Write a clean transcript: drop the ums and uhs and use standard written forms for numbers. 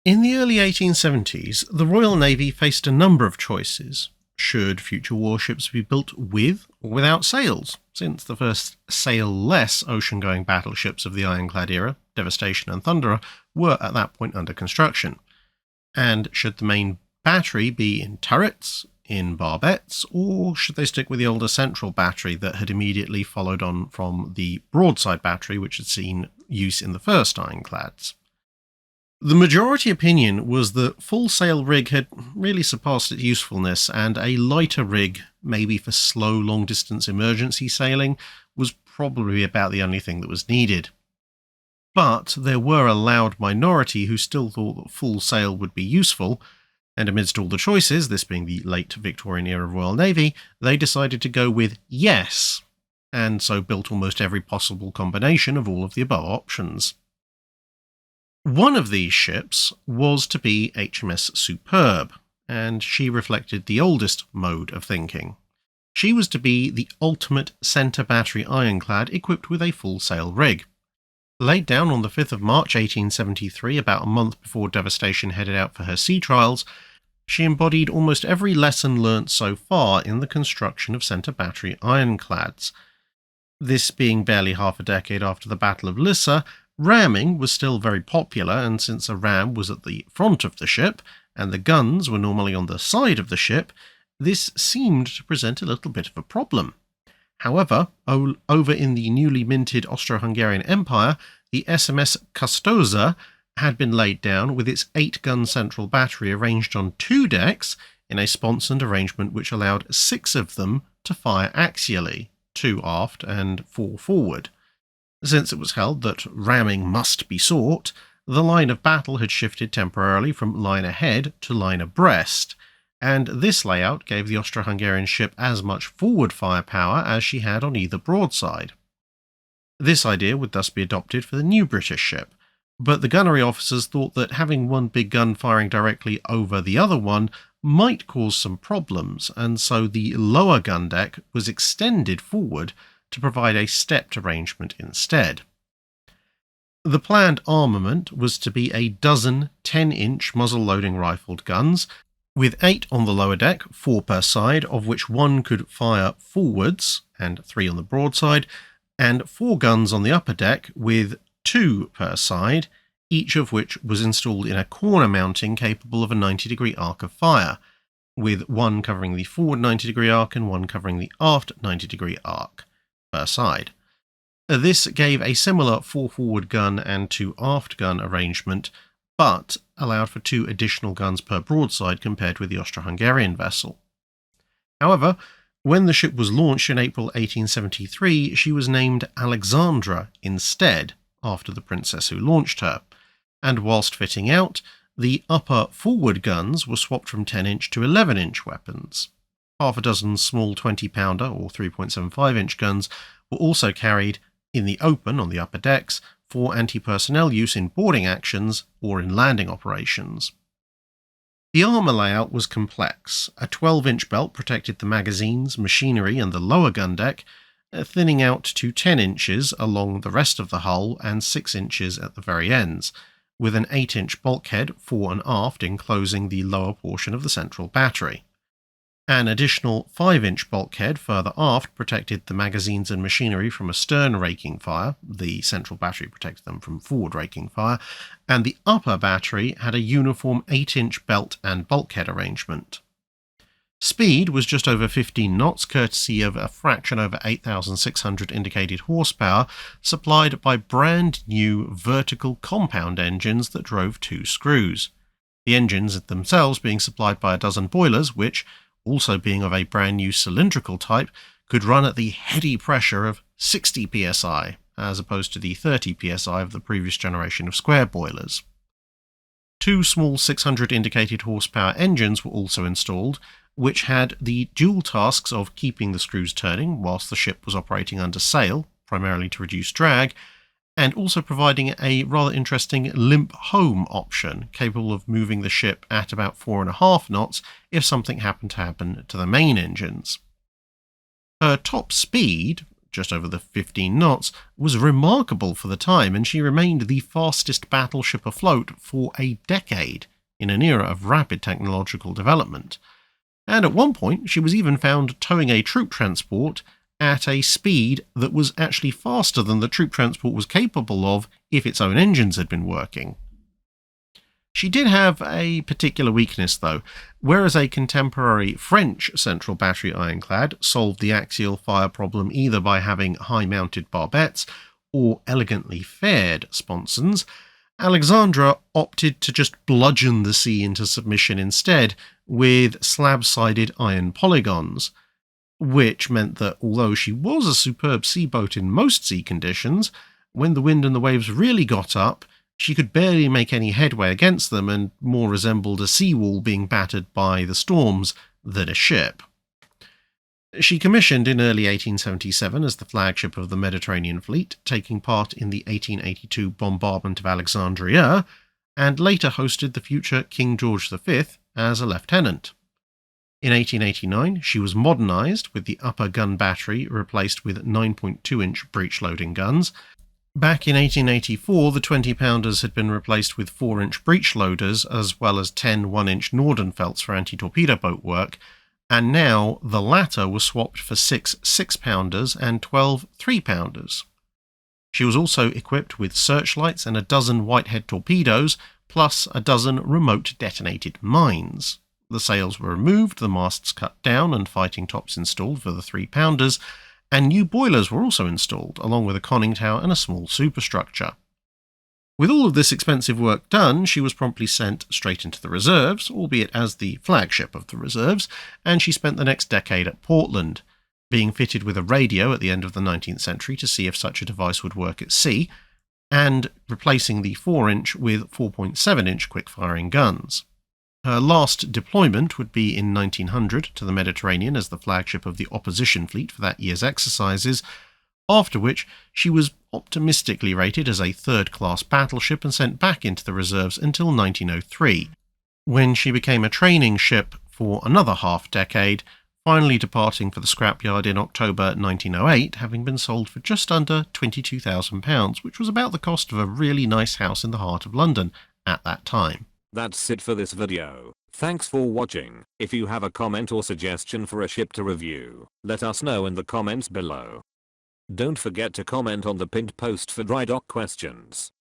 In the early 1870s, the Royal Navy faced a number of choices. Should future warships be built with or without sails, since the first sail-less ocean-going battleships of the ironclad era, Devastation and Thunderer, were at that point under construction? And should the main battery be in turrets, in barbettes, or should they stick with the older central battery that had immediately followed on from the broadside battery which had seen use in the first ironclads? The majority opinion was that full sail rig had really surpassed its usefulness, and a lighter rig, maybe for slow long-distance emergency sailing, was probably about the only thing that was needed. But there were a loud minority who still thought that full sail would be useful, and amidst all the choices, this being the late Victorian era Royal Navy, they decided to go with yes, and so built almost every possible combination of all of the above options. One of these ships was to be HMS Superb, and she reflected the oldest mode of thinking. She was to be the ultimate centre battery ironclad equipped with a full sail rig. Laid down on the 5th of March 1873, about a month before Devastation headed out for her sea trials, she embodied almost every lesson learnt so far in the construction of centre battery ironclads. This being barely half a decade after the Battle of Lissa, ramming was still very popular, and since a ram was at the front of the ship, and the guns were normally on the side of the ship, this seemed to present a little bit of a problem. However, over in the newly minted Austro-Hungarian Empire, the HMS Custoza had been laid down with its 8-gun central battery arranged on 2 decks in a sponsored arrangement which allowed 6 of them to fire axially, 2 aft and 4 forward. Since it was held that ramming must be sought, the line of battle had shifted temporarily from line ahead to line abreast, and this layout gave the Austro-Hungarian ship as much forward firepower as she had on either broadside. This idea would thus be adopted for the new British ship, but the gunnery officers thought that having one big gun firing directly over the other one might cause some problems, and so the lower gun deck was extended forward to provide a stepped arrangement instead. The planned armament was to be a dozen 10-inch muzzle-loading rifled guns, with 8 on the lower deck, 4 per side, of which 1 could fire forwards, and 3 on the broadside, and 4 guns on the upper deck, with 2 per side, each of which was installed in a corner mounting capable of a 90-degree arc of fire, with 1 covering the forward 90-degree arc and 1 covering the aft 90-degree arc per side. This gave a similar 4 forward gun and 2 aft gun arrangement, but allowed for 2 additional guns per broadside compared with the Austro-Hungarian vessel. However, when the ship was launched in April 1873, she was named Alexandra instead, after the princess who launched her, and whilst fitting out, the upper forward guns were swapped from 10-inch to 11-inch weapons. Half a dozen small 20-pounder or 3.75-inch guns were also carried in the open on the upper decks for anti-personnel use in boarding actions or in landing operations. The armour layout was complex. A 12-inch belt protected the magazines, machinery and the lower gun deck, thinning out to 10 inches along the rest of the hull and 6 inches at the very ends, with an 8-inch bulkhead fore and aft enclosing the lower portion of the central battery. An additional 5-inch bulkhead further aft protected the magazines and machinery from a stern raking fire, the central battery protected them from forward raking fire, and the upper battery had a uniform 8-inch belt and bulkhead arrangement. Speed was just over 15 knots, courtesy of a fraction over 8,600 indicated horsepower, supplied by brand new vertical compound engines that drove 2 screws. The engines themselves being supplied by a dozen boilers, which, also being of a brand new cylindrical type, could run at the heady pressure of 60 psi, as opposed to the 30 psi of the previous generation of square boilers. 2 small 600 indicated horsepower engines were also installed, which had the dual tasks of keeping the screws turning whilst the ship was operating under sail, primarily to reduce drag, and also providing a rather interesting limp home option, capable of moving the ship at about 4.5 knots if something happened to happen to the main engines. Her top speed, just over the 15 knots, was remarkable for the time, and she remained the fastest battleship afloat for a decade in an era of rapid technological development. And at one point, she was even found towing a troop transport at a speed that was actually faster than the troop transport was capable of if its own engines had been working. She did have a particular weakness, though. Whereas a contemporary French central battery ironclad solved the axial fire problem either by having high-mounted barbettes or elegantly faired sponsons, Alexandra opted to just bludgeon the sea into submission instead with slab-sided iron polygons, which meant that although she was a superb seaboat in most sea conditions, when the wind and the waves really got up, she could barely make any headway against them and more resembled a seawall being battered by the storms than a ship. She commissioned in early 1877 as the flagship of the Mediterranean Fleet, taking part in the 1882 bombardment of Alexandria, and later hosted the future King George V as a lieutenant. In 1889, she was modernised, with the upper gun battery replaced with 9.2-inch breech-loading guns. Back in 1884, the 20-pounders had been replaced with 4-inch breech loaders, as well as 10 1-inch Nordenfeldts for anti-torpedo boat work, and now the latter was swapped for 6 6-pounders and 12 3-pounders. She was also equipped with searchlights and a dozen Whitehead torpedoes, plus a dozen remote detonated mines. The sails were removed, the masts cut down, and fighting tops installed for the 3-pounders, and new boilers were also installed, along with a conning tower and a small superstructure. With all of this expensive work done, she was promptly sent straight into the reserves, albeit as the flagship of the reserves, and she spent the next decade at Portland, being fitted with a radio at the end of the 19th century to see if such a device would work at sea, and replacing the 4-inch with 4.7-inch quick-firing guns. Her last deployment would be in 1900 to the Mediterranean as the flagship of the opposition fleet for that year's exercises, after which she was optimistically rated as a third-class battleship and sent back into the reserves until 1903, when she became a training ship for another half-decade, finally departing for the scrapyard in October 1908, having been sold for just under £22,000, which was about the cost of a really nice house in the heart of London at that time. That's it for this video. Thanks for watching. If you have a comment or suggestion for a ship to review, let us know in the comments below. Don't forget to comment on the pinned post for dry dock questions.